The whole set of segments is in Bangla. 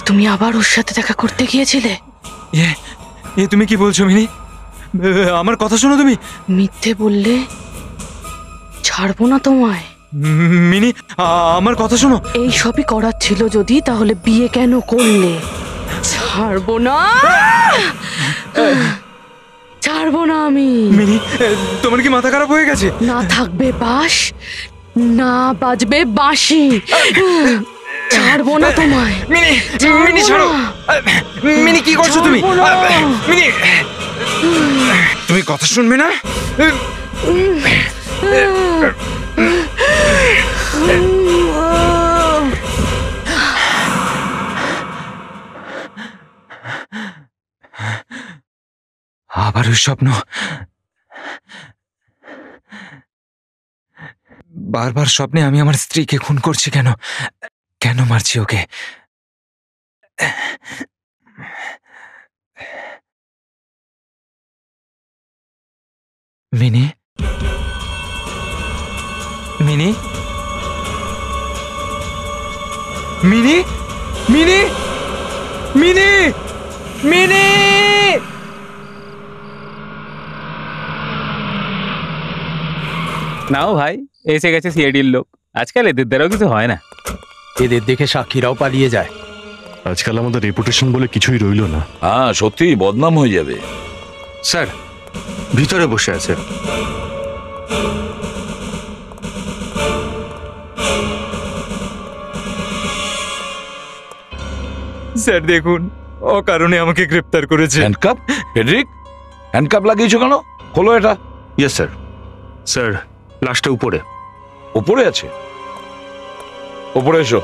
তুমি আবার ওর সাথে দেখা করতে গিয়েছিলে? তুমি কি বলছো মিনি? আমার কথা শোনো তুমি। মিথ্যে বললে ছাড়বো না তোমায়। মিনি আমার কথা শোনো। এই সবই করার ছিল যদি, তাহলে বিয়ে কেন করলে? ছাড়বো না, ছাড়বো না আমি। মিনি তোমার কি মাথা খারাপ হয়ে গেছে? না থাকবে বাঁশ, না বাজবে বাঁশি। ছাড়বো না তোমায়। মিনি মিনি ছাড়ো। মিনি কি করছো তুমি? মিনি তুমি কথা শুনবে না? আবার ওই স্বপ্ন। বারবার স্বপ্নে আমি আমার স্ত্রীকে খুন করছি। কেন কেন মারছি okay? Mini mini mini mini mini mini. নাও ভাই, এসে গেছে সিআইডির লোক। আজকাল এদের দ্বারাও কিছু হয় না। এদের দেখে সাক্ষীরাও পালিয়ে যায়। আজকাল আমাদের রেপুটেশন বলে কিছুই রইল না। হ্যাঁ, সত্যি বদনাম হয়ে যাবে। স্যার ভিতরে বসে আছে। স্যার দেখুন, অকারণে আমাকে গ্রেফতার করেছে। হ্যান্ডকাপ? ফেডরিক, হ্যান্ডকাপ লাগিয়েছো কেন? খোলো এটা। Yes sir. স্যার লাশটা উপরে। উপরে আছে? উপরে এসো।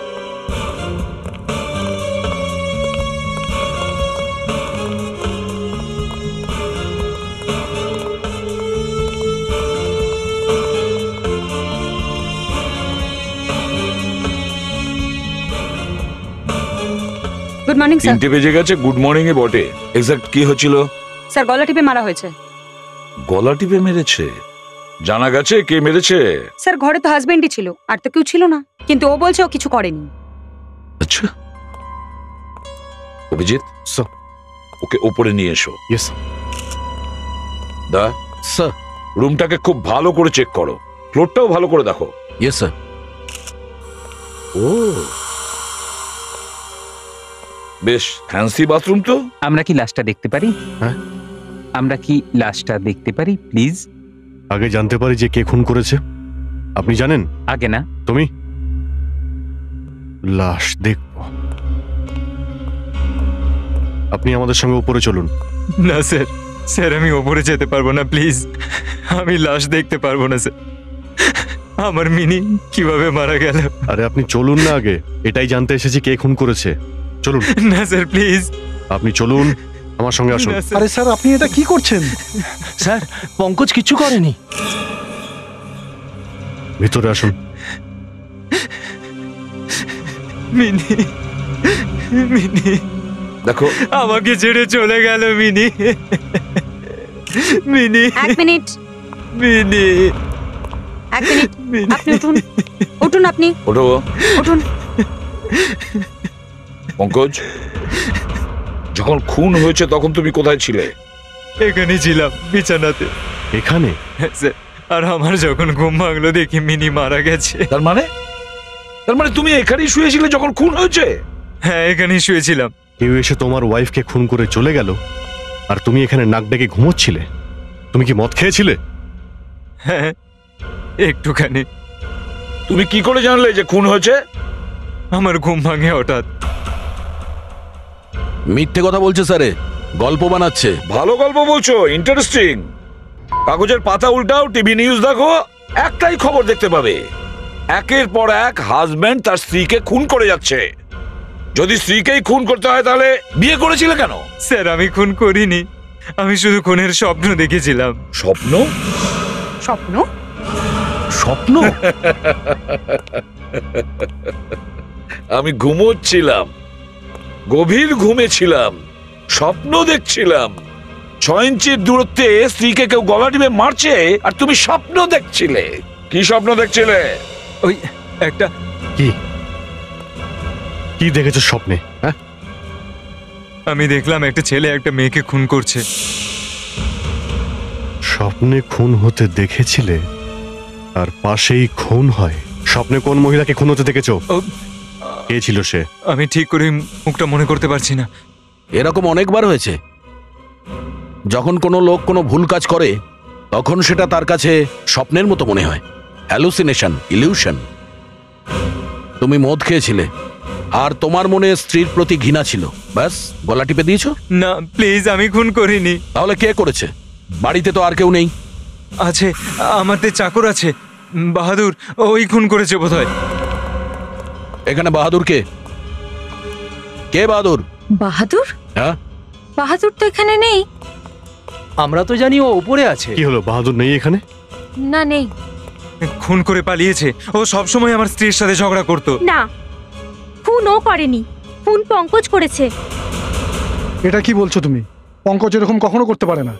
Good morning sir. 3টে বেজে গেছে। গুড মর্নিং এ বটে। এক্সাক্ট কি হচ্ছিল? স্যার গলা টিপে মারা হয়েছে। গলা টিপে মেরেছে? জানা গেছে কে মেরেছে? স্যার ঘরে তো হাজবেন্ডই ছিল, আর তো কেউ ছিল না, কিন্তু ও বলছে ও কিছু করেনি। আচ্ছা, অভিজিৎ স্যার। ওকে উপরে নিয়ে এসো। ইয়েস দা স্যার। রুমটাকে খুব ভালো করে চেক করো, ফ্লোরটাও ভালো করে দেখো। Yes sir. ও বেশ ফ্যান্সি বাথরুম তো। আমরা কি লাশটা দেখতে পারি? হ্যাঁ, আমরা কি লাশটা দেখতে পারি প্লিজ? আগে জানতে পারি যে কে খুন করেছে। আপনি জানেন? আগে না। তুমি? লাশ দেখব। আপনি আমাদের সঙ্গে উপরে চলুন। না স্যার, স্যার আমি ওপরে যেতে পারবো না, প্লিজ। আমি লাশ দেখতে পারবো না স্যার। আমার মিনি কিভাবে মারা গেল? আরে আপনি চলুন না, আগে এটাই জানতে এসেছি কে খুন করেছে। চলুন। না স্যার প্লিজ। আপনি চলুন, আমার সঙ্গে আসুন। আরে স্যার আপনি এটা কি করছেন? স্যার পঙ্কজ কিচ্ছু করেনি। ভিতরে আসুন। মিনি মিনি দেখো, আমাকে ছেড়ে চলে গেল মিনি। মিনি এক মিনিট, মিনি এক মিনিট। আপনি উঠুন, উঠুন, আপনি ওঠো। উঠুন। পঙ্কজ, যখন খুন হয়েছে তখন তুমি কোথায় ছিলে? এখানে ছিলাম, বিছানাতে। এখানে? হ্যাঁ স্যার। আর আমার যখন ঘুম ভাঙলো দেখি মিনি মারা গেছে। তার মানে তুমি এখানেই শুয়েছিলে যখন খুন হয়েছে? হ্যাঁ, এখানেই শুয়েছিলাম। কেউ এসে তোমার ওয়াইফকে খুন করে চলে গেল, আর তুমি এখানে নাক ডেকে ঘুমোচ্ছিলে। তুমি কি মদ খেয়েছিলে? হ্যাঁ, একটুখানি। তুমি কি করে জানলে যে খুন হয়েছে? আমার ঘুম ভাঙে হঠাৎ। মিথ্যে কথা বলছে স্যারে, গল্প বানাচ্ছে। ভালো গল্প বলছো, ইন্টারেস্টিং। কাগজের পাতা উল্টাও, টিভি নিউজ দেখো, একটাই খবর দেখতে পাবে। একের পর এক হাজবেন্ড তার স্ত্রীকে খুন করে যাচ্ছে। যদি স্ত্রীকেই খুন করতে হয় তাহলে বিয়ে করেছিলে কেন? স্যার আমি খুন করিনি, আমি শুধু খুনের স্বপ্ন দেখেছিলাম। স্বপ্ন? স্বপ্ন? স্বপ্ন? আমি ঘুমোচ্ছিলাম, গভীর ঘুমেছিলাম, স্বপ্ন দেখছিলাম। 6 ইঞ্চির দূরত্বে স্ত্রীকে কেউ গলা টিপে মারছে আর তুমি স্বপ্ন দেখছিলে। কি স্বপ্ন দেখছিলে? ওই একটা। কি কি দেখেছো স্বপ্নে? হ্যাঁ, আমি দেখলাম একটা ছেলে একটা মেয়েকে খুন করছে। স্বপ্নে খুন হতে দেখেছিলে আর পাশেই খুন হয়? স্বপ্নে কোন মহিলাকে খুন হতে দেখেছো? ও, কে ছিল সে? আমি ঠিক করে মুখটা মনে করতে পারছি না। এরকম অনেকবার হয়েছে। যখন কোনো লোক কোনো ভুল কাজ করে তখন সেটা তার কাছে স্বপ্নের মতো মনে হয়, হ্যালুসিনেশন, ইলিউশন। তুমি মদ খেয়েছিলে আর তোমার মনে স্ত্রীর প্রতি ঘৃণা ছিল, ব্যাস গলা টিপে দিয়েছো। না প্লিজ, আমি খুন করিনি। তাহলে কে করেছে? বাড়িতে তো আর কেউ নেই। আছে, আমাদের চাকর আছে, বাহাদুর, ওই খুন করেছে বোধহয়। এখানে বাহাদুর কে? কে বাহাদুর? বাহাদুর? হ্যাঁ, বাহাদুর তো এখানে নেই। আমরা তো জানি ও উপরে আছে। কি হলো, বাহাদুর নেই এখানে? না, নেই। খুন করে পালিয়েছে। ও সবসময় আমার স্ত্রীর সাথে ঝগড়া করতো। না, খুন ও করেনি, খুন পঙ্কজ করেছে। এটা কি বলছো তুমি? পঙ্কজ এরকম কখনো করতে পারে না।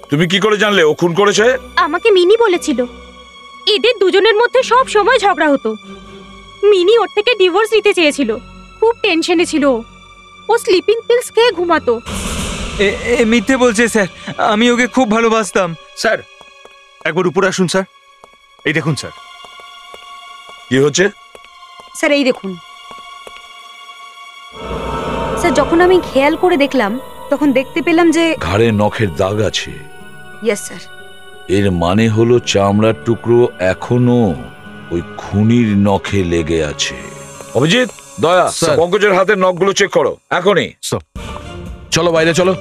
তুমি কি করে জানলে ও খুন করেছে? আমাকে মিনি বলেছিল। এদের দুজনের মধ্যে সব সময় ঝগড়া হতো। মিনি ওর থেকে ডিভোর্স নিতে চেয়েছিল। খুব টেনশনে ছিল ও। ও স্লিপিং পিলস খেয়ে ঘুমাতো। এ মিথ্যে বলছে স্যার, আমি ওকে খুব ভালোবাসতাম। স্যার একবার উপরে আসুন স্যার। এই দেখুন স্যার। কি হচ্ছে? স্যার এই দেখুন। স্যার যখন আমি খেয়াল করে দেখলাম তখন দেখতে পেলাম যে ঘাড়ে নখের দাগ আছে। Yes sir. এর মানে হলো চামড়ার টুকরো এখনো ওই খুনির নখে লেগে আছে। অভিজিৎ, দয়া, স্যার। পঙ্কজের হাতের নখগুলো চেক করো এখনই। চলো বাইরে চলো।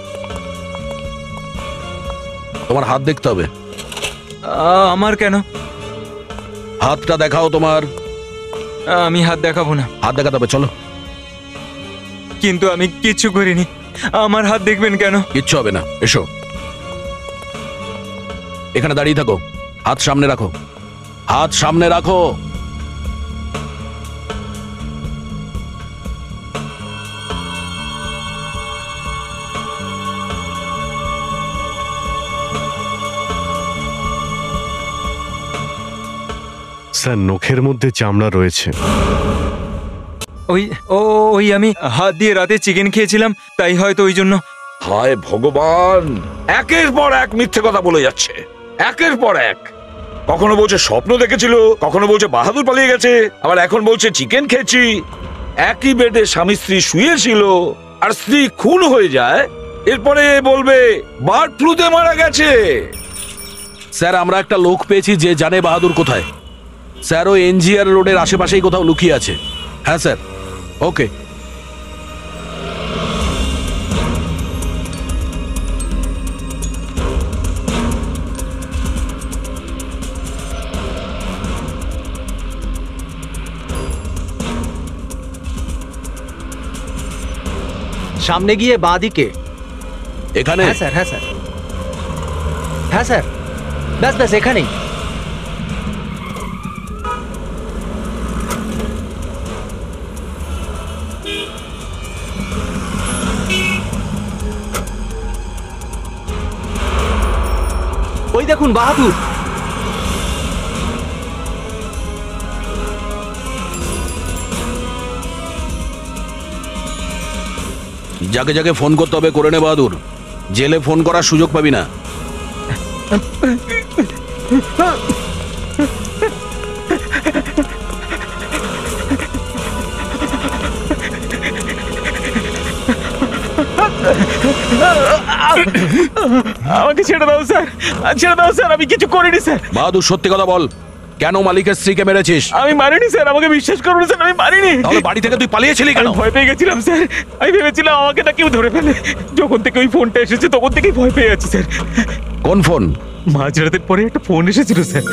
তোমার হাত দেখতে হবে। আমার কেন? হাতটা দেখাও তোমার। আমি হাত দেখাবো না। হাত দেখাতে হবে, চলো। কিন্তু আমি কিচ্ছু করিনি, আমার হাত দেখবেন কেন? কিচ্ছু হবে না, এসো। এখানে দাঁড়িয়ে থাকো, হাত সামনে রাখো, হাত সামনে রাখো। স্যার নখের মধ্যে চামড়া রয়েছে। ওই আমি হাত দিয়ে রাতে চিকেন খেয়েছিলাম, তাই হয়তো ওই জন্য। হায় ভগবান, একের পর এক মিথ্যে কথা বলে যাচ্ছে, একের পর এক। কখনো বলছে স্বপ্ন দেখেছিল, কখনো বলছে বাহাদুর পালিয়ে গেছে, আবার এখন বলছে চিকেন খেয়েছি। একই বেডে স্বামী স্ত্রী শুয়েছিল আর স্ত্রী খুন হয়ে যায়, এরপরে বলবে বার্ড ফ্লুতে মারা গেছে। স্যার আমরা একটা লোক পেয়েছি যে জানে বাহাদুর কোথায়। স্যার ও এনজিআর রোডের আশেপাশেই কোথাও লুকিয়ে আছে। হ্যাঁ স্যার, ওকে। সামনে গিয়ে বাঁ দিকে। এখানে? হ্যাঁ স্যার, হ্যাঁ স্যার, হ্যাঁ স্যার, ব্যাস ব্যাস এখানেই। ওই দেখুন বাহাদুর। যাকে যাকে ফোন করতে হবে করে নে বাহাদুর, জেলে ফোন করার সুযোগ পাবি না। আমাকে ছেড়ে দাও স্যার, ছেড়ে দাও স্যার, আমি কিছু করিনি স্যার। বাহাদুর সত্যি কথা বল, কেন মালিকের স্ত্রীকে মেরেছিস? আমি মারিনি স্যার, আমাকে বিশ্বাস করুন স্যার, আমি মারিনি। তাহলে বাড়ি থেকে তুই পালিয়েছিলি কেন? ভয় পেয়ে গেছিলাম স্যার, আমি ভেবেছিলাম আমাকে না কেউ ধরে ফেলে। যখন থেকে ওই ফোনটা এসেছে তখন থেকেই ভয় পেয়ে আছি স্যার। কোন ফোন? মাঝরাতের পরে একটা ফোন এসেছিল স্যার।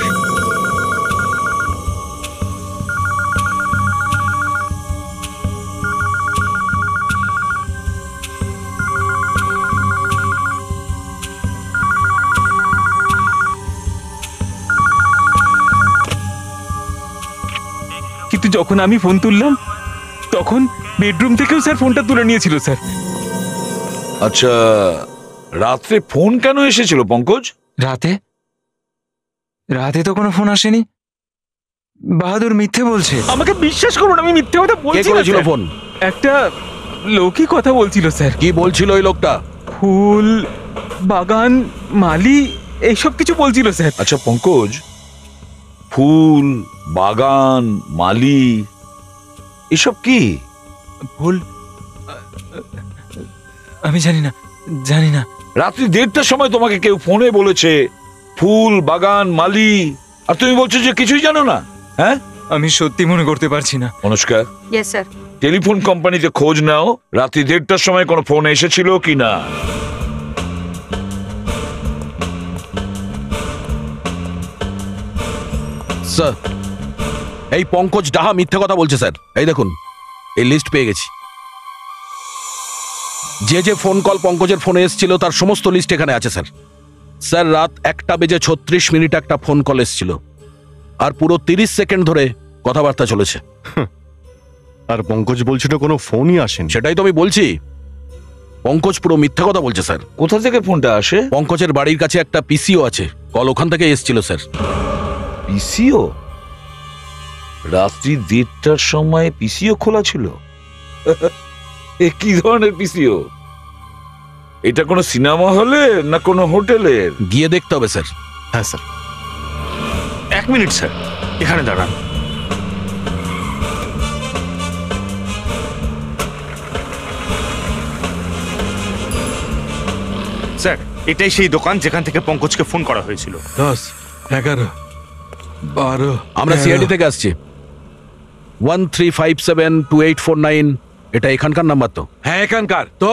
কিন্তু যখন আমি ফোন তুললাম তখন বেডরুম থেকেও স্যার ফোনটা তুলে নিয়েছিল স্যার। আচ্ছা, রাত্রে ফোন কেন এসেছিল পঙ্কজ? রাতে রাতে তো কোনো ফোন আসেনি। বাহাদুর মিথ্যে বলছে। আমাকে বিশ্বাস করুন, আমি মিথ্যে কথা কে বলছি না করেছিল স্যার। ফোন? একটা লোকই কথা বলছিল স্যার। কি বলছিল ওই লোকটা? ফুল বাগান মালি এইসব কিছু বলছিল স্যার। আচ্ছা পঙ্কজ, ফুল বাগান মালি এসব কি? ভুল, আমি জানি না। রাত্রি 1:30টার সময় তোমাকে কেউ ফোনে বলেছে ফুল বাগান মালি, আর তুমি বলছো যে কিছুই জানো না? হ্যাঁ, আমি সত্যি মনে করতে পারছি না। Anushka, yes sir. টেলিফোন কোম্পানিতে খোঁজ নাও রাত্রি 1:30টার সময় কোনো ফোন এসেছিল কিনা। স্যার, এই পঙ্কজ ডাহা মিথ্যে কথা বলছে স্যার। এই দেখুন, এই লিস্ট পেয়ে গেছি। যে যে ফোন কল পঙ্কজের ফোনে এসেছিল তার সমস্ত লিস্ট এখানে আছে স্যার। স্যার, রাত 1:36 একটা ফোন কল এসেছিল, আর পুরো 30 সেকেন্ড ধরে কথাবার্তা চলেছে। আর পঙ্কজ বলছিল কোনো ফোনই আসেনি। সেটাই তো আমি বলছি, পঙ্কজ পুরো মিথ্যা কথা বলছে স্যার। কোথা থেকে ফোনটা আসে? পঙ্কজের বাড়ির কাছে একটা পিসিও আছে, কল ওখান থেকে এসেছিল স্যার। পিসিও? রাত্রি 1:30টার সময় পিসিও খোলা ছিল? এ কি ধরনের পিসিও? এটা কোনো সিনেমা হলে না কোনো হোটেলের? গিয়ে দেখতে হবে স্যার। হ্যাঁ স্যার। 1 মিনিট স্যার, এখানে দাঁড়ান। স্যার, এটাই সেই দোকান যেখান থেকে পঙ্কজকে ফোন করা হয়েছিল। 10, 11, 12। আমরা সিআইডি থেকে আসছি। 13572849, এটা এখানকার নাম্বার তো? হ্যাঁ এখানকার তো।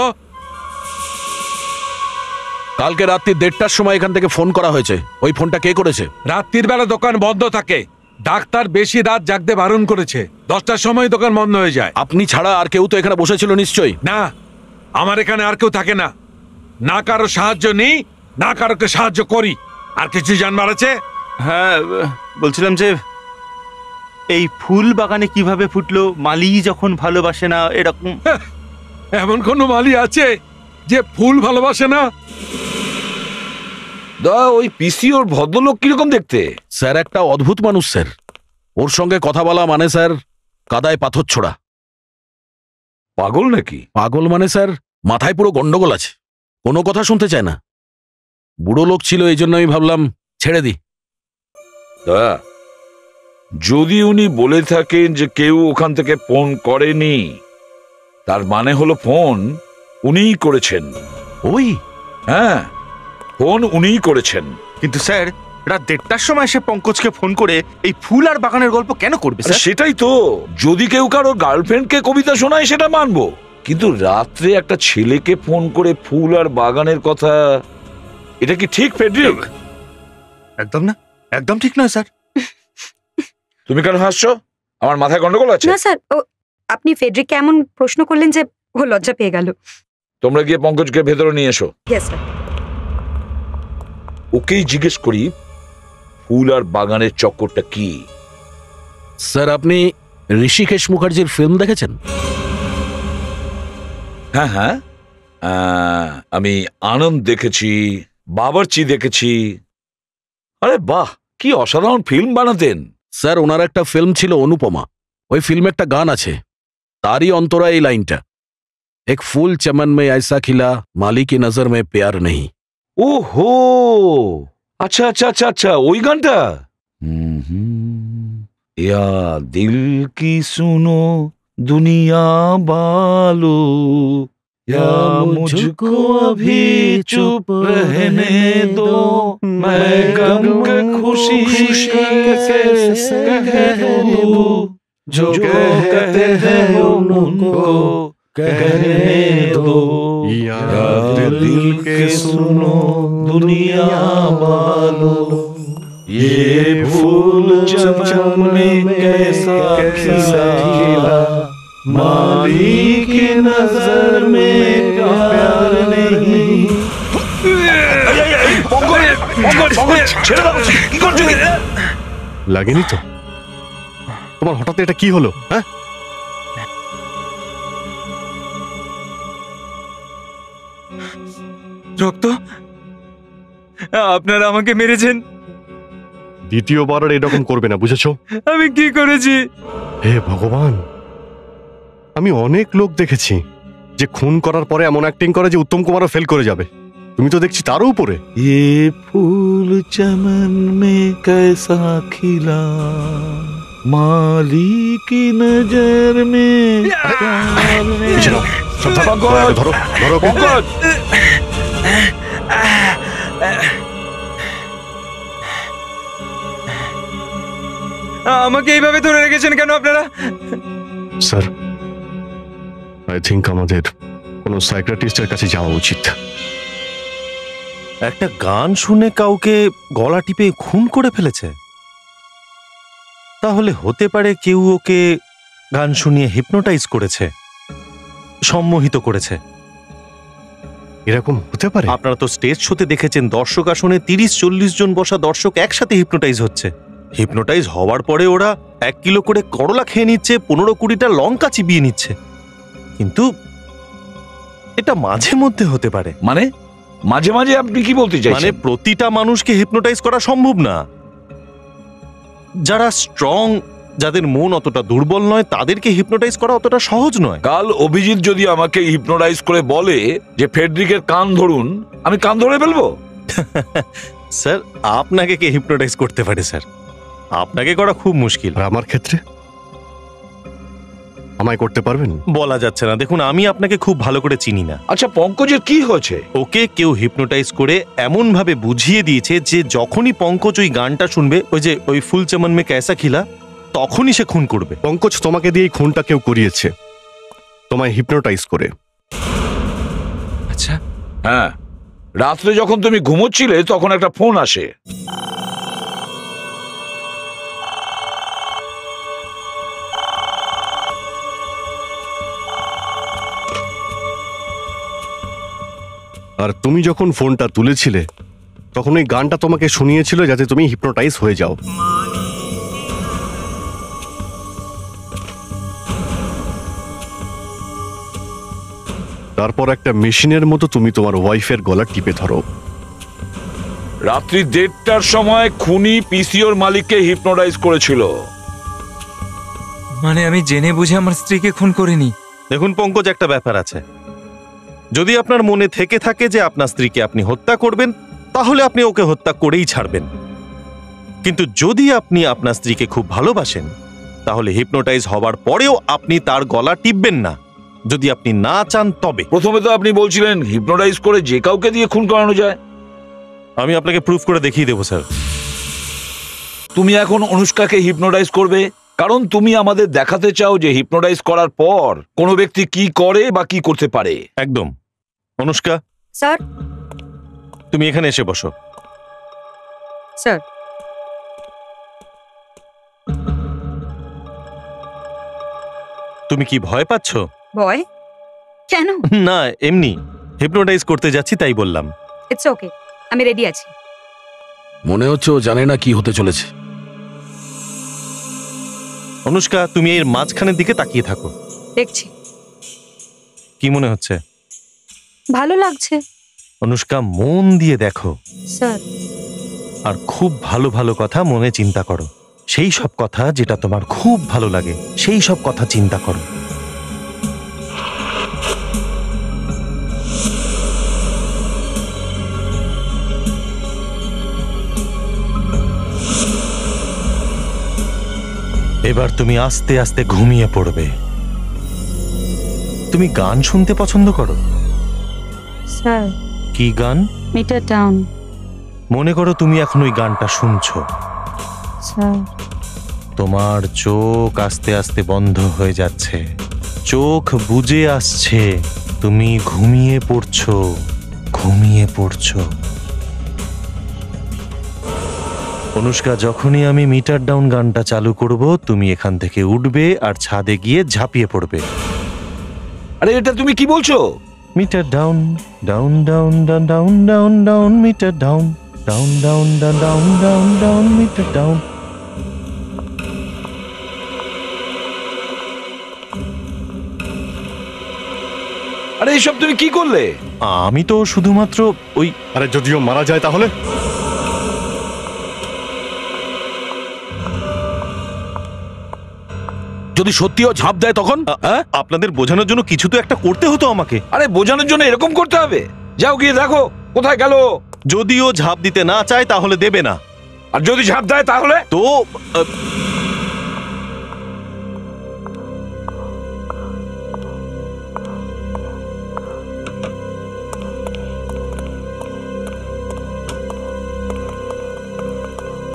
কালকে রাত্রি 1:30টার সময় এখান থেকে ফোন করা হয়েছে, ওই ফোনটা কে করেছে? রাত্রির বেলা দোকান বন্ধ থাকে, ডাক্তার বেশি রাত জাগতে বারণ করেছে। 10টার সময় দোকান বন্ধ হয়ে যায়। আপনি ছাড়া আর কেউ তো এখানে বসেছিল নিশ্চয়ই? না, আমার এখানে আর কেউ থাকে না। না কারো সাহায্য নিই, না কারোকে সাহায্য করি। আর কিছু জানবার আছে? হ্যাঁ, বলছিলাম যে এই ফুল বাগানে কিভাবে ফুটলো? মালি যখন ভালোবাসে না, এরকম এমন কোন মালি আছে যে ফুল ভালোবাসে না? ওই পিসিওর ভদ্রলোক কিরকম দেখতে? স্যার, একটা অদ্ভুত মানুষ স্যার। ওর সঙ্গে কথা বলা মানে স্যার কাদায় পাথর ছোড়া। পাগল নাকি? পাগল মানে স্যার মাথায় পুরো গন্ডগোল আছে, কোনো কথা শুনতে চায় না। বুড়ো লোক ছিল, এই জন্য আমি ভাবলাম ছেড়ে দিই। যদি উনি বলে থাকেন যে কেউ ওখান থেকে ফোন করেনি, তার মানে হলো ফোন উনিই করেছেন। ওই? হ্যাঁ, ফোন উনিই করেছেন। কিন্তু স্যার, রাত 1:30টার সময় সে পঙ্কজকে ফোন করে এই ফুল আর বাগানের গল্প কেন করবে স্যার? সেটাই তো, যদি কেউ কারো গার্লফ্রেন্ডকে কবিতা শোনায় সেটা মানবো, কিন্তু রাত্রে একটা ছেলেকে ফোন করে ফুল আর বাগানের কথা, এটা কি ঠিক ফেডরিক? একদম না, একদম ঠিক নয় স্যার। তুমি কেন হাসছো? আমার মাথায় গন্ডগোল আছে? না স্যার, আপনি ফেডরিককে এমন প্রশ্ন করলেন যে ও লজ্জা পেয়ে গেল। তোমরা গিয়ে পঙ্কজকে ভেতরে নিয়ে এসো। Yes sir. ওকেই জিজ্ঞেস করি ফুল আর বাগানের চক্করটা কি। স্যার, আপনি ঋষিকেশ মুখার্জির ফিল্ম দেখেছেন? হ্যাঁ হ্যাঁ, আমি আনন্দ দেখেছি, বাবরচি দেখেছি। আরে বাহ, কি অসাধারণ ফিল্ম বানাতেন। স্যার, ওনার একটা ফিল্ম ছিল অনুপমা, ওই ফিল্মে একটা গান আছে, তারই অন্তরা এই লাইনটা, এক ফুল চমন মে ऐसा खिला माली की नजर में प्यार नहीं। ওহো, আচ্ছা আচ্ছা আচ্ছা আচ্ছা, ওই গানটা। ইয়া দিল কি সুনো দুনিয়া বালো, या मुझको अभी चुप रहने दो, मैं गम के खुशी कैसे कह दूं, जो कहते हैं उनको कहने दो, या दिल के सुनो दुनिया वालों, ये फूल चमन में कैसा खिला, माली की नजर में प्यार नहीं। লাগেনি তো? তোমার হঠাৎ এটা কি হলো? হ্যাঁ, রক্ত? আপনারা আমাকে মেরেছেন। দ্বিতীয়বার আর এরকম করবে না, বুঝেছো? আমি কি করেছি? হে ভগবান, আমি অনেক লোক দেখেছি যে খুন করার পরে এমন অ্যাক্টিং করে যে উত্তম কুমারও ফেল করে যাবে। তুমি তো দেখছি তারও উপরে। ये फूल चमन में कैसा खिला माली की नजर में পিছে নাও, সব ধরো, ধরো ধরো ওকে। পঙ্কজ, আমাকে এইভাবে ধরে রেখেছেন কেন আপনারা? স্যার, আই থিঙ্ক আমাদের কোনো সাইকিয়াট্রিস্টের কাছে যাওয়া উচিত। একটা গান শুনে কাউকে গলা টিপে খুন করে ফেলেছে, তাহলে হতে পারে কেউ ওকে গান শুনিয়ে হিপনোটাইজ করেছে, সম্মোহিত করেছে। এরকম হতে পারে? আপনারা তো স্টেজ শোতে দেখেছেন, দর্শক আসনে 30-40 জন বসা দর্শক একসাথে হিপনোটাইজ হচ্ছে। হিপনোটাইজ হওয়ার পরে ওরা 1 কিলো করে করলা খেয়ে নিচ্ছে, 15-20টা লঙ্কা চিবিয়ে নিচ্ছে। কিন্তু এটা মাঝে মধ্যে হতে পারে। মানে মাঝে মাঝে আপনি কি বলতে চাইছেন? মানে প্রতিটা মানুষকে হিপনোটাইজ করা সম্ভব না। যারা স্ট্রং, যাদের মন অতটা দুর্বল নয়, তাদেরকে হিপনোটাইজ করা অতটা সহজ নয়। কাল অভিজিৎ যদি আমাকে হিপনোটাইজ করে বলে যে ফেডরিকের কান ধরুন, আমি কান ধরে ফেলবো? স্যার, আপনাকে কে হিপনোটাইজ করতে পারে স্যার? আপনাকে করা খুব মুশকিল। আর আমার ক্ষেত্রে আমায় করতে পারবেন? বলা যাচ্ছে না। দেখুন, আমি আপনাকে খুব ভালো করে চিনি না। আচ্ছা, পঙ্কজের কি হয়েছে? ওকে কেউ হিপনোটাইজ করে এমন ভাবে বুঝিয়ে দিয়েছে যে যখনই পঙ্কজ ওই গানটা শুনবে, ওই যে ওই ফুল চমন মে ক্যাসা খিলা, তখনই সে খুন করবে। পঙ্কজ, তোমাকে দিয়ে এই খুনটা কেউ করিয়েছে, তোমায় হিপনোটাইজ করে। আচ্ছা, হ্যাঁ, রাত্রে যখন তুমি ঘুমোচ্ছিলে তখন একটা ফোন আসে। আর তুমি যখন ফোনটা তুলেছিলে তখন ওই গানটা তোমাকে শুনিয়েছিল যাতে তুমি হিপনোটাইজ হয়ে যাও। তারপর একটা মেশিনের মতো তুমি তোমার ওয়াইফের গলা টিপে ধরো। রাত্রি 1:30টার সময় খুনি পিসিওর মালিককে হিপনোটাইজ করেছিল। মানে আমি জেনে বুঝে আমার স্ত্রীকে খুন করিনি। দেখুন পঙ্কজ, একটা ব্যাপার আছে। যদি আপনার মনে থেকে থাকে যে আপনার স্ত্রীকে আপনি হত্যা করবেন, তাহলে আপনি ওকে হত্যা করেই ছাড়বেন। কিন্তু যদি আপনি আপনার স্ত্রীকে খুব ভালোবাসেন, তাহলে হিপনোটাইজ হওয়ার পরেও আপনি তার গলা টিপবেন না, যদি আপনি না চান তবে। প্রথমে তো আপনি বলছিলেন হিপনোটাইজ করে যে কাউকে দিয়ে খুন করানো যায়। আমি আপনাকে প্রুফ করে দেখিয়ে দেবো স্যার। তুমি এখন অনুষ্কাকে হিপনোটাইজ করবে, কারণ তুমি আমাদের দেখাতে চাও যে হিপনোটাইজ করার পর কোনো ব্যক্তি কি করে বা কি করতে পারে। একদম। অনুষ্কা স্যার। তুমি এখানে এসে বসো। স্যার। তুমি কি ভয় পাচ্ছ? ভয় কেন? না, এমনি হিপনোটাইজ করতে যাচ্ছি তাই বললাম। ইটস ওকে, আমি রেডি আছি। মনে হচ্ছে ও জানে না কি হতে চলেছে। অনুষ্কা, তুমি এর মাঝখানের দিকে তাকিয়ে থাকো। দেখছি। কি মনে হচ্ছে? ভালো লাগছে। অনুষ্কা, মন দিয়ে দেখো স্যার। আর খুব ভালো ভালো কথা মনে চিন্তা করো। সেই সব কথা যেটা তোমার খুব ভালো লাগে, সেই সব কথা চিন্তা করো। এবার তুমি আস্তে আস্তে ঘুমিয়ে পড়বে। তুমি গান শুনতে পছন্দ করো? স্যার। কি গান? Meter down. মনে করো তুমি এখন ওই গানটা শুনছো। স্যার। তোমার চোখ আস্তে আস্তে বন্ধ হয়ে যাচ্ছে, চোখ বুজে আসছে, তুমি ঘুমিয়ে পড়ছো, ঘুমিয়ে পড়ছো। অনুষ্কা, যখনই আমি মিটার ডাউন গানটা চালু করব, তুমি এখান থেকে উঠবে আর ছাদে গিয়ে ঝাঁপিয়ে পড়বে। আরে এটা তুমি কি বলছো? Meter down, down down down down down down, meter down, down down down down down down, meter down. আরে এইসব তুমি কি করলে? আমি তো শুধুমাত্র ওই। আরে যদিও মারা যায় তাহলে? যদি সত্যিও ঝাঁপ দেয় তখন? হ্যাঁ, আপনাদের বোঝানোর জন্য কিছু তো একটা করতে হতো আমাকে। আরে বোঝানোর জন্য এরকম করতে হবে? যাও গিয়ে দেখো কোথায় গেল। যদিও ঝাঁপ দিতে না চায় তাহলে দেবে না, আর যদি ঝাঁপ দেয় তাহলে তো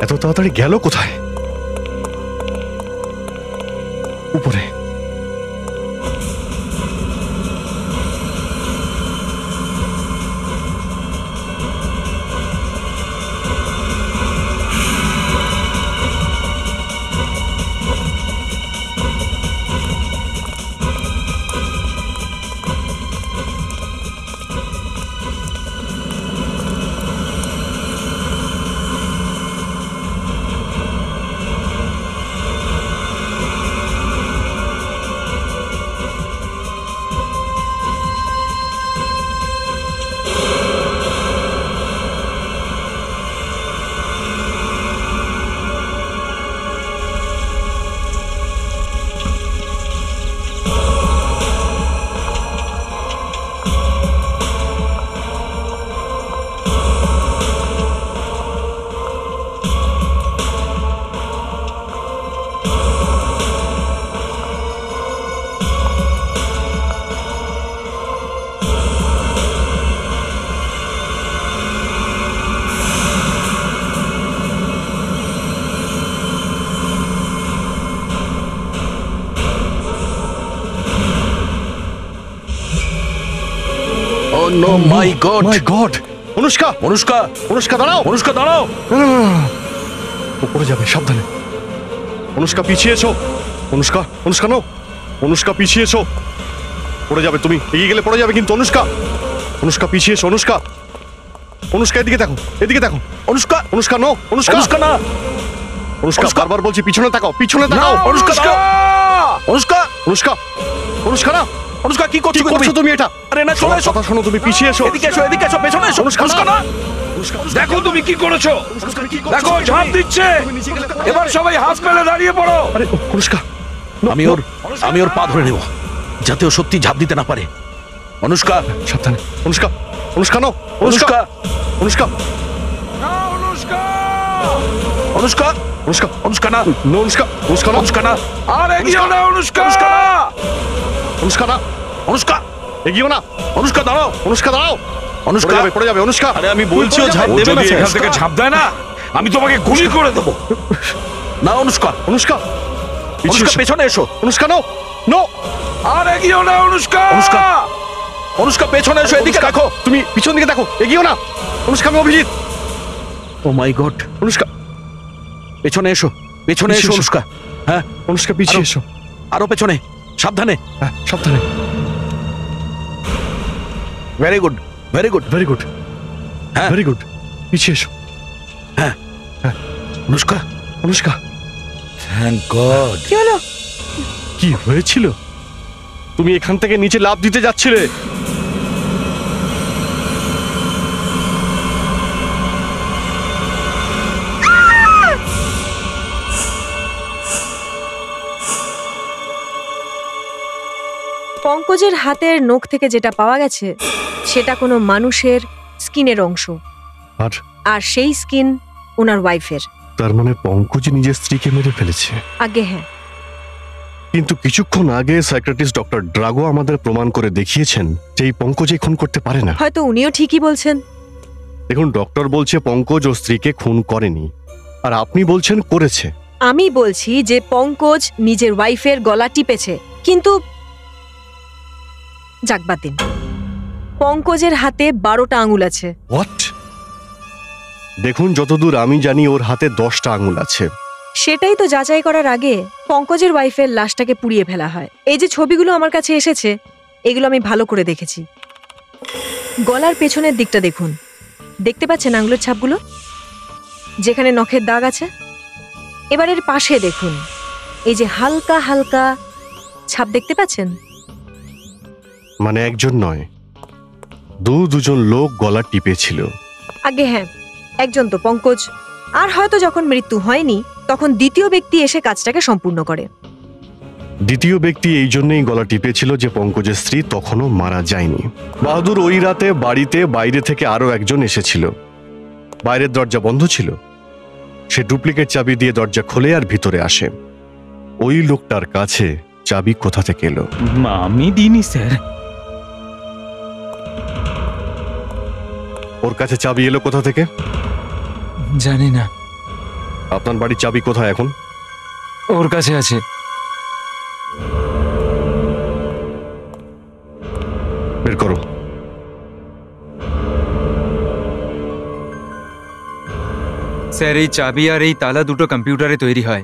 এত তাড়াতাড়ি গেল কোথায়? উপরে। Oh no, my God! My god! Anushka! Anushka! Anushka দাঁড়াও! অনুষ্কা দাঁড়াও! না, না, না, না, না। উপরে যাবে, সাবধানে। অনুষ্কা পিছিয়ে এসো। অনুষ্কা, অনুষ্কা নো। অনুষ্কা পিছিয়ে এসো। পড়ে যাবে তুমি, এগিয়ে গেলে পড়ে যাবে কিন্তু। অনুষ্কা, অনুষ্কা পিছিয়ে এসো। অনুষ্কা, অনুষ্কা এদিকে দেখো, এদিকে দেখো। অনুষ্কা! অনুষ্কা নো। অনুষ্কা, অনুষ্কা না! অনুষ্কা বারবার বলছি পিছনে তাকাও, পিছনে তাকাও। অনুষ্কা দাঁড়াও! অনুষ্কা! অনুষ্কা, অনুষ্কা না। অনুষ্কা কি করছো তুমি এটা? আরে না, চলে এসো। কথা শোনো, তুমি পিছিয়ে এসো। এদিকে এসো, এদিকে এসো, পেছনে এসো। অনুষ্কা না! দেখো তুমি কি করেছো। দেখো ঝাঁপ দিচ্ছে। এবার সবাই হাত মেলে দাঁড়িয়ে পড়ো। আরে অনুষ্কা, আমি ওর পা ধরে নেব যাতে ও সত্যি ঝাঁপ দিতে না পারে। অনুষ্কা, সাবধানে। অনুষ্কা, অনুষ্কা নো। অনুষ্কা, অনুষ্কা, অনুষ্কা, অনুষ্কা, অনুষ্কা, অনুষ্কা না, নো। অনুষ্কা, অনুষ্কা নো। অনুষ্কা না, আর এগিয়েও না। অনুষ্কা, অনুষ্কা না। অনুষ্কা, এগিয়েও না। অনুষ্কা দাঁড়াও! অনুষ্কা দাঁড়াও! অনুষ্কা, পড়ে যাবে, পড়ে যাবে। অনুষ্কা, আরে আমি বলছি ও ঝাঁপ ও দেবে না যদি স্যার। এখান থেকে ঝাঁপ দেয় না, আমি তোমাকে গুলি করে দেবো। না অনুষ্কা, অনুষ্কা, অনুষ্কা পেছনে এসো। Anushka no, no. আর এগিয়েও না। অনুষ্কা, অনুষ্কা, অনুষ্কা পেছনে এসো, এদিকে দেখো। তুমি পিছন দিকে দেখো, এগিয়েও না। অনুষ্কা, আমি অভিজিৎ। ও মাই গড! অনুষ্কা, পেছনে এসো, পেছনে এসো। অনুষ্কা, হ্যাঁ, অনুষ্কা পিছিয়ে এসো। আরো পেছনে, সাবধানে। হ্যাঁ, সাবধানে। Very good, very good, very good, হ্যাঁ, ভেরি গুড। পিছিয়ে এসো। হ্যাঁ, হ্যাঁ। Anushka, Anushka, thank god. কি হলো? কি হয়েছিল? তুমি এখান থেকে নিচে লাফ দিতে যাচ্ছিলে। পঙ্কজের হাতের নখ থেকে যেটা পাওয়া গেছে সেটা কোনো মানুষের স্কিনের অংশ, আর আর সেই স্কিন ওনার ওয়াইফের। তার মানে পঙ্কজ নিজের স্ত্রীকে মেরে ফেলেছে। আগে হ্যাঁ, কিন্তু কিছুক্ষণ আগে সাইকিয়াট্রিস্ট ডক্টর ড্রাগো আমাদের প্রমাণ করে দেখিয়েছেন যে এই পঙ্কজ এই খুন করতে পারে না। হয়তো উনিও ঠিকই বলছেন। দেখুন, ডক্টর বলছে পঙ্কজ ওর স্ত্রীকে খুন করেনি, আর আপনি বলছেন করেছে। আমি বলছি যে পঙ্কজ নিজের ওয়াইফের গলা টিপেছে, কিন্তু যাক বাদ দিন। পঙ্কজের হাতে 12টা আঙুল আছে। হোয়াট? দেখুন, যতদূর আমি জানি ওর হাতে 10টা আঙুল আছে। সেটাই তো যাচাই করার আগে পঙ্কজের ওয়াইফের লাশটাকে পুড়িয়ে ফেলা হয়। এই যে ছবিগুলো আমার কাছে এসেছে, এগুলো আমি ভালো করে দেখেছি। গলার পেছনের দিকটা দেখুন, দেখতে পাচ্ছেন আঙুলের ছাপগুলো, যেখানে নখের দাগ আছে? এবার এর পাশে দেখুন, এই যে হালকা হালকা ছাপ দেখতে পাচ্ছেন? মানে একজন নয়, দুজন লোক গলা টিপেছিল। আগে হ্যাঁ, একজন তো পঙ্কজ, আর হয়তো যখন মৃত্যু হয়নি তখন দ্বিতীয় ব্যক্তি এসে কাজটাকে সম্পূর্ণ করে। দ্বিতীয় ব্যক্তি এই জন্যই গলা টিপেছিল যে পঙ্কজের স্ত্রী তখনও মারা যায়নি। বাহাদুর ওই রাতে বাড়িতে বাইরে থেকে আরো একজন এসেছিল। বাইরের দরজা বন্ধ ছিল। সে ডুপ্লিকেট চাবি দিয়ে দরজা খোলে আর ভিতরে আসে। ওই লোকটার কাছে চাবি কোথা থেকে এলো? আমি দিইনি স্যার। ওর কাছে চাবি এলো কোথা থেকে? জানি না। আপনার বাড়ির চাবি কোথায় এখন? ওর কাছে আছে। বের করো। স্যার এই চাবি আর এই তালা দুটো কম্পিউটারে তৈরি হয়।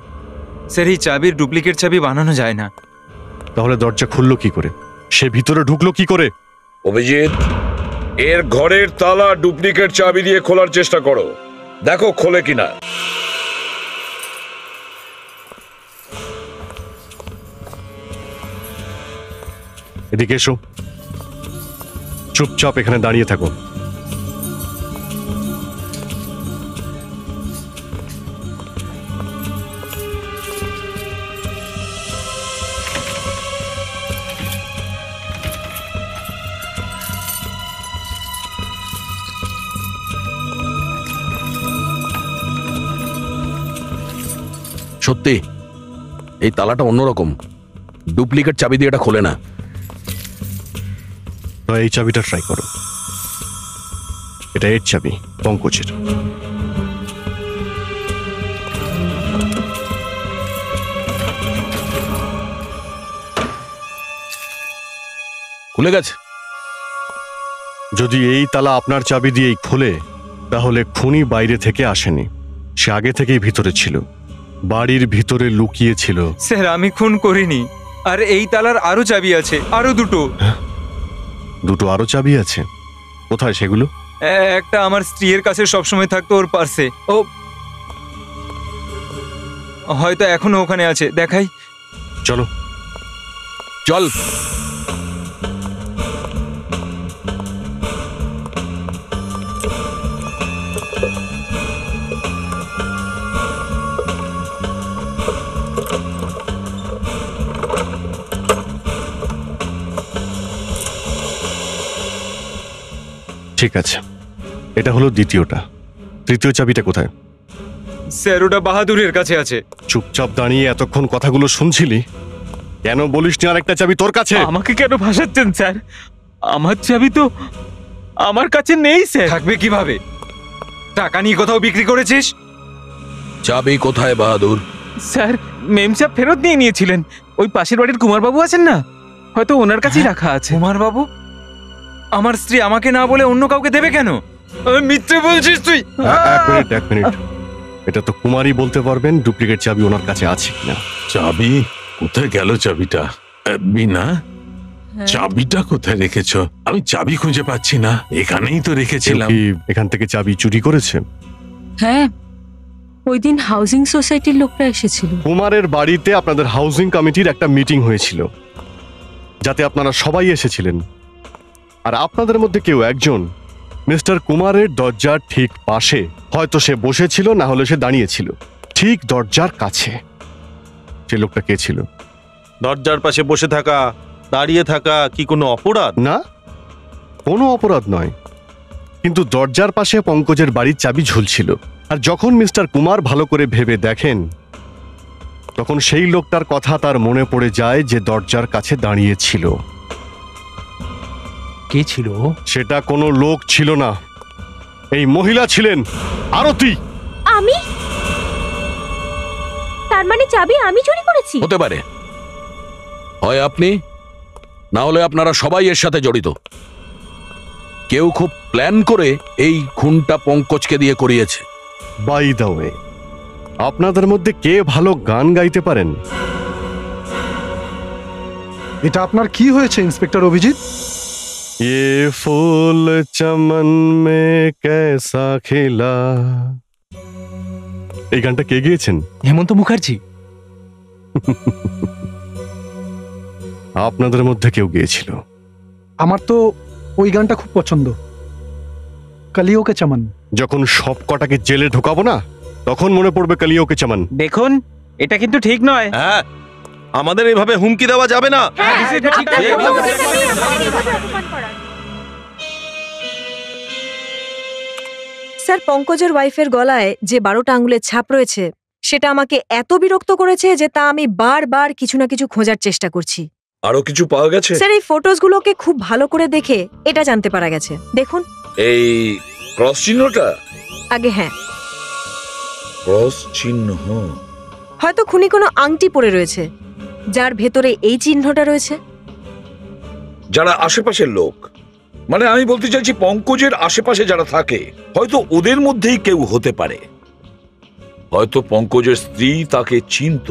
স্যার এই চাবির ডুপ্লিকেট চাবি বানানো যায় না। তাহলে দরজা খুললো কি করে? সে ভিতরে ঢুকলো কি করে? অভিজিৎ, এর ঘরের তালা ডুপ্লিকেট চাবি দিয়ে খোলার চেষ্টা করো, দেখো খোলে কিনা। এদিকে এসো। চুপচাপ এখানে দাঁড়িয়ে থাকো। সত্যি এই তালাটা অন্যরকম, ডুপ্লিকেট চাবি দিয়ে এটা খোলে না। তো এই চাবিটা ট্রাই করো। এটা এর চাবি, পঙ্কজের। খুলে গেছে। যদি এই তালা আপনার চাবি দিয়েই খোলে তাহলে খুনি বাইরে থেকে আসেনি, সে আগে থেকেই ভিতরে ছিল, বাড়ির ভিতরে লুকিয়ে ছিল। স্যার আমি খুন করিনি। আর এই তালার আরো চাবি আছে, আরো দুটো। দুটো আরো চাবি আছে? কোথায় সেগুলো? একটা আমার স্ত্রীর কাছে সবসময় থাকতো, ওর পার্সে। ও হয়তো এখনো ওখানে আছে, দেখাই। চলো চল। ঠিক আছে, এটা হলো দ্বিতীয়টা। তৃতীয় চাবিটা কোথায়? স্যার ওটা বাহাদুরের কাছে আছে। চুপচাপ দাঁড়িয়ে এতক্ষণ কথাগুলো শুনছিলি, কেন বলিসনি আরেকটা চাবি তোর কাছে? আমাকে কেন ভাসাচ্ছেন স্যার? আমার চাবি তো আমার কাছে নেই স্যার। থাকবে কিভাবে? টাকা নিয়ে কোথাও বিক্রি করেছিস? চাবি কোথায় বাহাদুর? স্যার মেম সাহেব ফেরত নিয়ে নিয়েছিলেন। ওই পাশের বাড়ির কুমারবাবু আছেন না, হয়তো ওনার কাছেই রাখা আছে। কুমারবাবু? আমার স্ত্রী আমাকে না বলে অন্য কাউকে দেবে কেন? মিথ্যে বলছিস তুই। এক মিনিট। এটা তো কুমারই বলতে পারবেন ডুপ্লিকেট চাবি ওনার কাছে আছে কিনা। চাবি কোথায় গেল? চাবিটা বিনা, চাবিটা কোথায় রেখেছো? আমি চাবি খুঁজে পাচ্ছি না। এখানেই তো রেখেছিলাম। কেউ কি এখান থেকে চাবি চুরি করেছে? হ্যাঁ, ওই দিন হাউজিং সোসাইটির লোকরা এসেছিল। কুমারের বাড়িতে আপনাদের হাউজিং কমিটির একটা মিটিং হয়েছিল, যাতে আপনারা সবাই এসেছিলেন। আর আপনাদের মধ্যে কেউ একজন মিস্টার কুমারের দরজার ঠিক পাশে, হয়তো সে বসেছিল, না হলে সে দাঁড়িয়েছিল, ঠিক দরজার কাছে। সে লোকটা কে ছিল? দরজার পাশে বসে থাকা, দাঁড়িয়ে থাকা কি কোনো অপরাধ? না, কোনো অপরাধ নয়। কিন্তু দরজার পাশে পঙ্কজের বাড়ির চাবি ঝুলছিল। আর যখন মিস্টার কুমার ভালো করে ভেবে দেখেন, তখন সেই লোকটার কথা তার মনে পড়ে যায় যে দরজার কাছে দাঁড়িয়ে ছিল। কে ছিল? সেটা কোনো লোক ছিল না, এই মহিলা ছিলেন, আরতি। আমি? তার মানে চাবি আমি চুরি করেছি? হতে পারে, হয় আপনি, না হলে আপনারা সবাই এর সাথে জড়িত। কেউ খুব প্ল্যান করে এই খুনটা পঙ্কজকে দিয়ে করিয়েছে। বাই দ্য ওয়ে, আপনাদের মধ্যে কে ভালো গান গাইতে পারেন? এটা আপনার কি হয়েছে ইন্সপেক্টর অভিজিৎ? ये फूल चमन में कैसा खिला। এই গানটা কে গেয়েছেন? হেমন্ত মুখার্জি। আপনাদের মধ্যে কেউ গেয়েছিল? আমার তো ওই গানটা খুব পছন্দ, কলিও কে চমন। যখন সব কটাকে জেলে ঢোকাবো না, তখন মনে পড়বে কলিও কে চমন। দেখুন, এটা কিন্তু ঠিক নয়। হ্যাঁ, আমাদের এভাবে হুমকি দেওয়া যাবে না। স্যার, পঙ্কজের ওয়াইফের গলায় যে 12টা আঙুলের ছাপ রয়েছে সেটা আমাকে এত বিরক্ত করেছে যে তা আমি বারবার কিছু না কিছু খোঁজার চেষ্টা করছি। আরো কিছু পাওয়া গেছে? স্যার, এই ফটোসগুলোকে খুব ভালো করে দেখে এটা জানতে পারা গেছে। দেখুন এই ক্রস চিহ্নটা। আগে হ্যাঁ, ক্রস চিহ্ন। হয়তো খুনি কোনো আংটি পরে রয়েছে যার ভেতরে এই চিহ্নটা রয়েছে। যারা আশেপাশের লোক, মানে আমি বলতে চাইছি পঙ্কজের আশেপাশে যারা থাকে, হয়তো ওদের মধ্যেই কেউ হতে পারে। হয়তো পঙ্কজের স্ত্রী তাকে চিনত।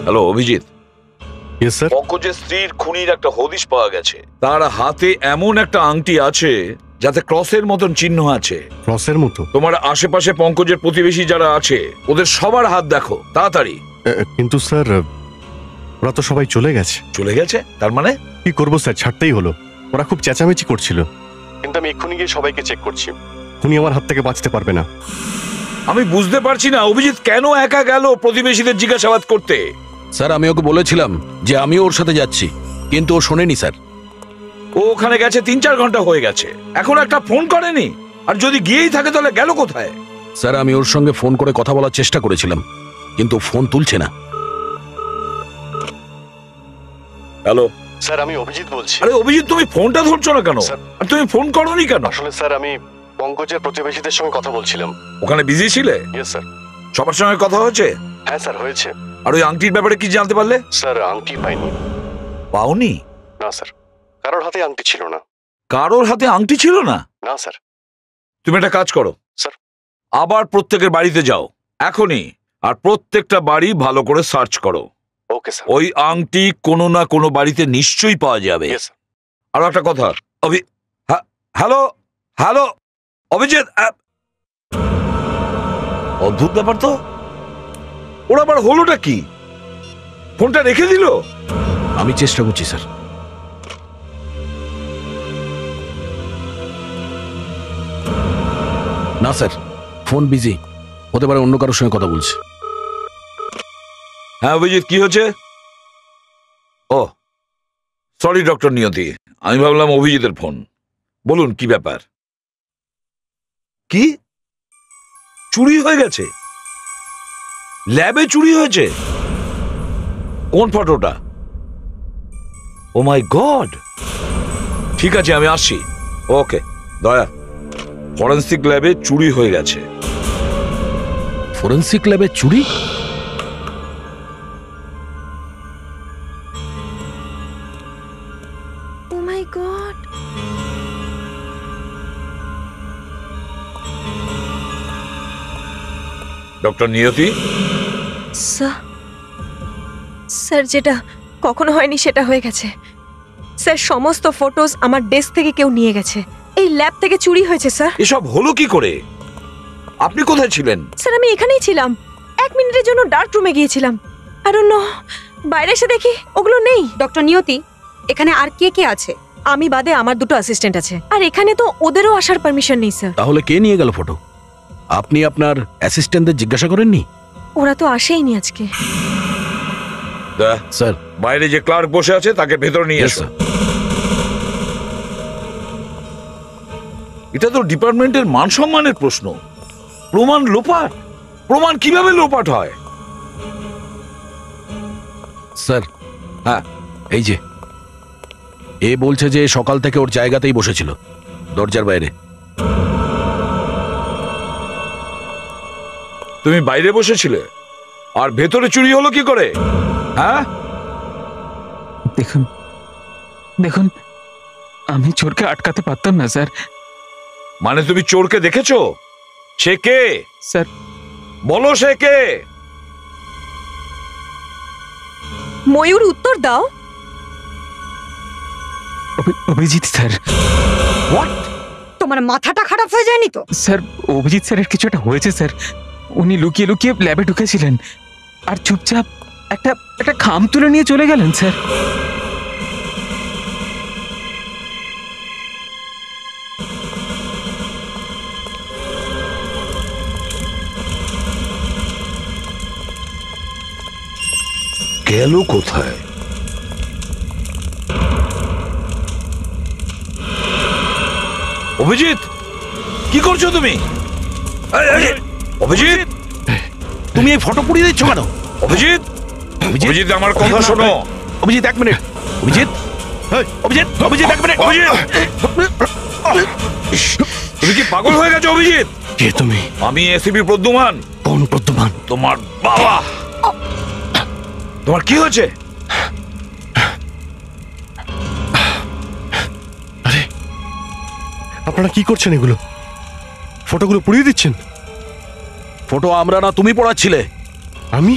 হ্যালো অভিজিৎ। পঙ্কজের স্ত্রীর খুনির একটা হদিশ পাওয়া গেছে। তার হাতে এমন একটা আংটি আছে যাতে ক্রসের মতন চিহ্ন আছে। ক্রসের মতো? তোমার আশেপাশে পঙ্কজের প্রতিবেশী যারা আছে ওদের সবার হাত দেখো তাড়াতাড়ি। কিন্তু স্যার, ওরা তো সবাই চলে গেছে। চলে গেছে? তার মানে কি করবো স্যার, ছাড়তেই হলো। ওরা খুব চেঁচামেচি করছিল, কিন্তু আমি এক্ষুনি গিয়ে সবাইকে চেক করছি। খুনি আমার হাত থেকে বাঁচতে পারবে না। আমি বুঝতে পারছি না অভিজিৎ কেন একা গেল প্রতিবেশীদের জিজ্ঞাসাবাদ করতে। স্যার, আমি ওকে বলেছিলাম যে আমিও ওর সাথে যাচ্ছি, কিন্তু ও শোনেনি স্যার। ও ওখানে গেছে 3-4 ঘন্টা হয়ে গেছে, এখন একটা ফোন করেনি। আর যদি গিয়েই থাকে তাহলে গেল কোথায়? স্যার, আমি ওর সঙ্গে ফোন করে কথা বলার চেষ্টা করেছিলাম, কিন্তু ফোন তুলছে না। হ্যালো স্যার, আমি অভিজিৎ বলছি। আরে অভিজিৎ, তুমি ফোনটা ধরছো না কেন? আর তুমি ফোন করোনি কেন? আসলে স্যার, আমি পঙ্কজের প্রতিবেশীদের সঙ্গে কথা বলছিলাম। ওখানে বিজি ছিলে? Yes sir. সবার সঙ্গে কথা হয়েছে? হ্যাঁ স্যার, হয়েছে। আর ওই আংটির ব্যাপারে কি জানতে পারলে? স্যার, আংটি পাইনি। পাওনি? না স্যার, কারোর হাতে আংটি ছিল না। কারোর হাতে আংটি ছিল না? না স্যার। তুমি একটা কাজ করো স্যার, আবার প্রত্যেকের বাড়িতে যাও এখনই, আর প্রত্যেকটা বাড়ি ভালো করে সার্চ করো। Okay sir. ওই আংটি কোনো না কোনো বাড়িতে নিশ্চয়ই পাওয়া যাবে। আর একটা কথা, হ্যালো হ্যালো অভিজিৎ, অদ্ভুত ব্যাপার তো। ওরা আবার হলোটা কি? ফোনটা রেখে দিল? আমি চেষ্টা করছি স্যার। না স্যার, ফোন বিজি হতে পারে, অন্য কারোর সঙ্গে কথা বলছে। হ্যাঁ অভিজিৎ, কি হচ্ছে? ও সরি ডক্টর নিয়তি, আমি ভাবলাম অভিজিতের ফোন। বলুন কি ব্যাপার? কি চুরি হয়ে গেছে? ল্যাবে চুরি হয়েছে? কোন ফটোটা? ও মাই গড! ঠিক আছে, আমি আসছি। ওকে দয়া, ফরেন্সিক ল্যাবে চুরি হয়ে গেছে। ফরেন্সিক ল্যাবে চুরি? ও মাই গড! ডক্টর নিয়তি? স্যার, যেটা কখনো হয়নি সেটা হয়ে গেছে। স্যার, সমস্ত ফটোস আমার ডেস্ক থেকে কেউ নিয়ে গেছে। এই ল্যাব থেকে চুরি হয়েছে স্যার। এসব হলো কি করে? আপনি কোথায় ছিলেন? স্যার, আমি এখানেই ছিলাম। 1 মিনিটের জন্য ডার্ক রুমে গিয়েছিলাম। আই ডোন্ট নো, বাইরে এসে দেখি ওগুলো নেই। ডক্টর নিয়তি, এখানে আর কে কে আছে? আমি বাদে আমার 2টো অ্যাসিস্ট্যান্ট আছে, আর এখানে তো ওদেরও আসার পারমিশন নেই স্যার। তাহলে কে নিয়ে গেল ফটো? আপনি আপনার অ্যাসিস্ট্যান্টদের জিজ্ঞাসা করেননি? ওরা তো আসেইনি আজকে। স্যার, বাইরে যে ক্লার্ক বসে আছে তাকে ভেতরে নিয়ে এসো। এটা তো ডিপার্টমেন্টের মান সম্মানের প্রশ্ন। প্রমাণ লোপাট? প্রমাণ কিভাবে লোপাট হয়? স্যার, হ্যাঁ, এই যে এ বলছে যে সকাল থেকে ওর জায়গাতেই বসেছিল, দরজার বাইরে। তুমি বাইরে বসেছিলে আর ভেতরে চুরি হলো কি করে? হ্যাঁ, দেখুন দেখুন, আমি চোরকে আটকাতে পারতাম না স্যার। মানে তুমি চোরকে দেখেছো? সে কে স্যার? বলো সে কে? ময়ূর, উত্তর দাও। অভিজিৎ স্যার। হোয়াট? তোমার মাথাটা খারাপ হয়ে যায়নি তো? স্যার, অভিজিৎ স্যারের কিছু একটা হয়েছে স্যার। উনি লুকিয়ে লুকিয়ে ল্যাবে ঢুকেছিলেন আর চুপচাপ একটা খাম তুলে নিয়ে চলে গেলেন স্যার। গেল কোথায়? অভিজিৎ, কি করছো তুমি? অভিজিৎ, তুমি এই ফটো পুড়িয়ে দিচ্ছ কেন? অভিজিৎ, অভিজিৎ আমার কথা শোনো। অভিজিৎ এক মিনিট। অভিজিৎ, অভিজিৎ, অভিজিৎ এক মিনিট। অভিজিৎ, তুমি কি পাগল হয়ে গেছো? অভিজিৎ, কে তুমি? আমি এসিপি প্রদ্যুমান। কোন প্রদ্যুমান? তোমার বাবা। তোমার কি হয়েছে? আরে আপনারা কি করছেন? এগুলো ফটোগুলো পুড়িয়ে দিচ্ছেন? ফটো আমরা না, তুমি পড়াচ্ছিলে। আমি?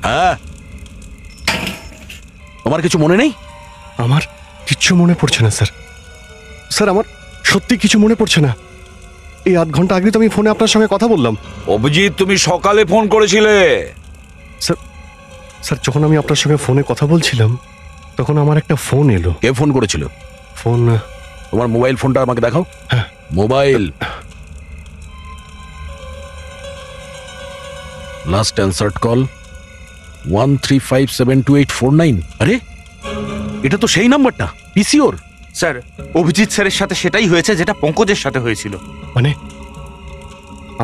হ্যাঁ। তোমার কিছু মনে নেই? আমার কিচ্ছু মনে পড়ছে না স্যার। স্যার আমার সত্যি কিছু মনে পড়ছে না। এই আধ ঘন্টা আগে তো আমি ফোনে আপনার সঙ্গে কথা বললাম। অভিজিৎ, তুমি সকালে ফোন করেছিলে। স্যার স্যার যখন আমি আপনার সঙ্গে ফোনে কথা বলছিলাম তখন আমার একটা ফোন এলো। কে ফোন করেছিল? ফোন? তোমার মোবাইল ফোনটা আমাকে দেখাও। হ্যাঁ। Mobile last অ্যানসার্ড call 13572849। আরে এটা তো সেই নাম্বারটা। পিসিওর স্যার, অভিজিৎ স্যারের সাথে সেটাই হয়েছে যেটা পঙ্কজের সাথে হয়েছিল। মানে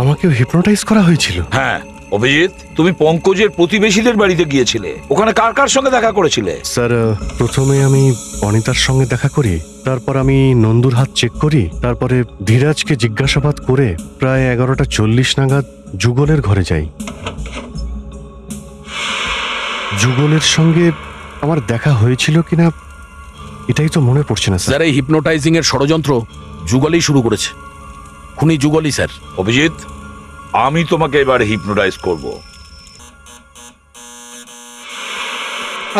আমাকেও হিপনোটাইজ করা হয়েছিল? হ্যাঁ অভিজিৎ, তুমি পঙ্কজের প্রতিবেশীদের বাড়িতে গিয়েছিলে। ওখানে কার কার সঙ্গে দেখা করেছিলে? স্যার প্রথমে আমি অনিতার সঙ্গে দেখা করি, তারপর আমি নন্দুর হাত চেক করি, তারপরে ধীরাজকে জিজ্ঞাসাবাদ করে প্রায় 11:40 নাগাদ যুগলের ঘরে যাই। যুগলের সঙ্গে আমার দেখা হয়েছিল কিনা এটাই তো মনে পড়ছে না স্যার। এই হিপনোটাইজিং এর ষড়যন্ত্র যুগলই শুরু করেছে। খুনি যুগলই স্যার। অভিজিৎ, আমি তোমাকে এবারে হিপনোটাইজ করব।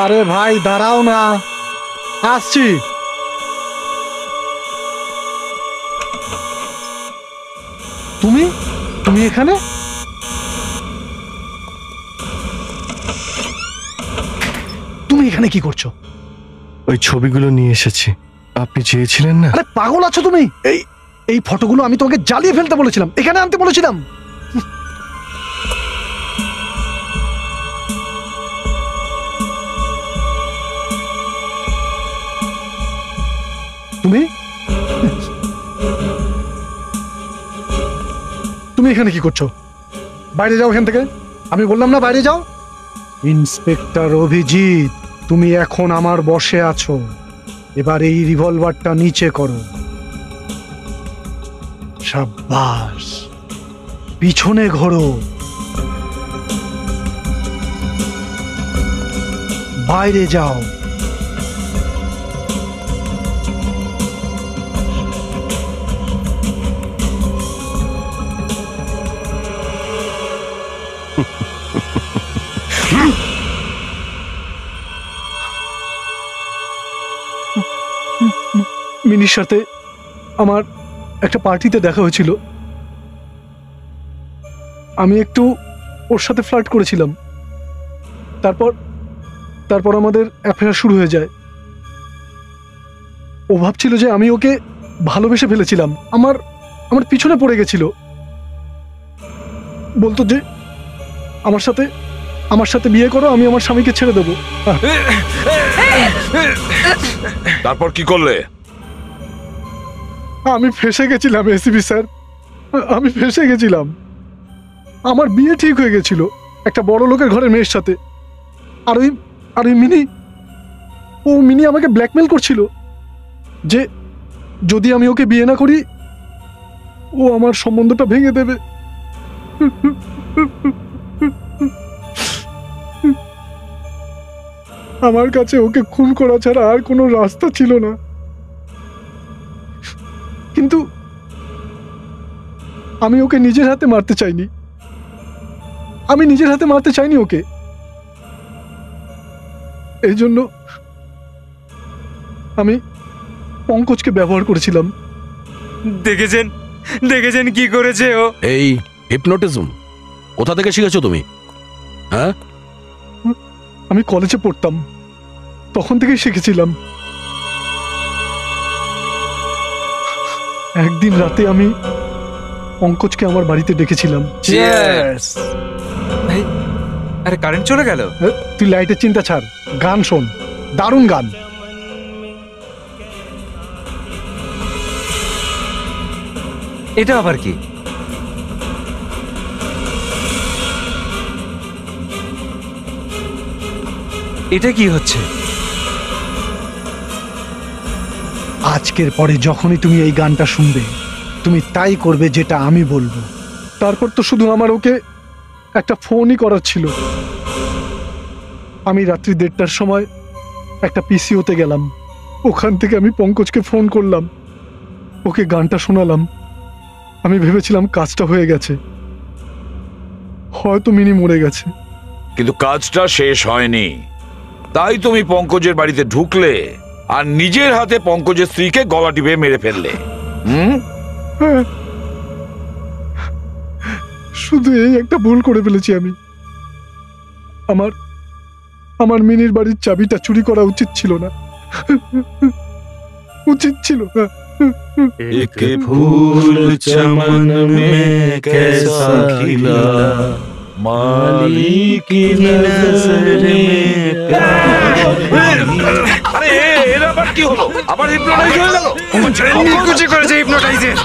আরে ভাই দাঁড়াও না, আসছি। তুমি তুমি এখানে? তুমি এখানে কি করছো? ওই ছবিগুলো নিয়ে এসেছি, আপনি চেয়েছিলেন না? আরে পাগল আছো তুমি? এই ফটোগুলো আমি তোমাকে জ্বালিয়ে ফেলতে বলেছিলাম, এখানে আনতে বলেছিলাম। তুমি তুমি এখানে কি করছো? বাইরে যাও এখান থেকে। আমি বললাম না বাইরে যাও। ইন্সপেক্টর অভিজিৎ, তুমি এখন আমার বশে আছো। এবার এই রিভলভারটা নিচে করো। সাব্বাস, পিছনে ঘোরো। বাইরে যাও। মিনির সাথে আমার একটা পার্টিতে দেখা হয়েছিল। আমি একটু ওর সাথে ফ্লার্ট করেছিলাম। তারপর আমাদের অ্যাফেয়ার শুরু হয়ে যায়। ও ভাবছিল যে আমি ওকে ভালোবেসে ফেলেছিলাম। আমার পিছনে পড়ে গেছিল। বলতো যে আমার সাথে বিয়ে করো, আমি আমার স্বামীকে ছেড়ে দেবো। তারপর কি করলে? আমি ফেঁসে গেছিলাম এসিপি স্যার, আমি ফেঁসে গেছিলাম। আমার বিয়ে ঠিক হয়ে গেছিল একটা বড় লোকের ঘরের মেয়ের সাথে। আর ওই মিনি আমাকে ব্ল্যাকমেল করছিল যে যদি আমি ওকে বিয়ে না করি ও আমার সম্বন্ধটা ভেঙে দেবে। আমার কাছে ওকে খুন করা ছাড়া আর কোনো রাস্তা ছিল না। কিন্তু আমি ওকে নিজের হাতে মারতে চাইনি। ওকে। এই জন্য আমি পঙ্কজকে ব্যবহার করেছিলাম। দেখেছেন কি করেছে ও? এই হিপনোটিজম কোথা থেকে শিখেছো তুমি? হ্যাঁ, আমি কলেজে পড়তাম, তখন থেকেই শিখেছিলাম। একদিন রাতে আমি পঙ্কজকে আমার বাড়িতে ডেকেছিলাম। আরে কারেন্ট চলে গেল। তুই লাইটের চিন্তা ছাড়, গান শোন, দারুণ গান। এটা আবার কি? এটা কি হচ্ছে? আজকের পরে যখনই তুমি এই গানটা শুনবে, তুমি তাই করবে যেটা আমি বলবো। তারপর তো শুধু আমার ওকে একটা ফোনই করার ছিল। আমি রাত্রি 1:30টার সময় একটা পিসিওতে গেলাম, ওখান থেকে আমি পঙ্কজকে ফোন করলাম, ওকে গানটা শোনালাম। আমি ভেবেছিলাম কাজটা হয়ে গেছে, হয়তো মিনি মরে গেছে। কিন্তু কাজটা শেষ হয়নি, তাই তুমি পঙ্কজের বাড়িতে ঢুকলে আর নিজের হাতে পঙ্কজের স্ত্রীকে গলা টিপে মেরে ফেললে। হ্যাঁ, শুধু এই একটা ভুল করে ফেলেছি আমি। আমার মিনির বাড়ির চাবিটা চুরি করা উচিত ছিল না, উচিত ছিল না। एक फूल चमन में कैसा खिला माली की नजर में प्यार। আরে এর আবার কি হলো? আবার হিপনোটাইজ হয়ে গেল? নিকুচি করেছে হিপনোটাইজের।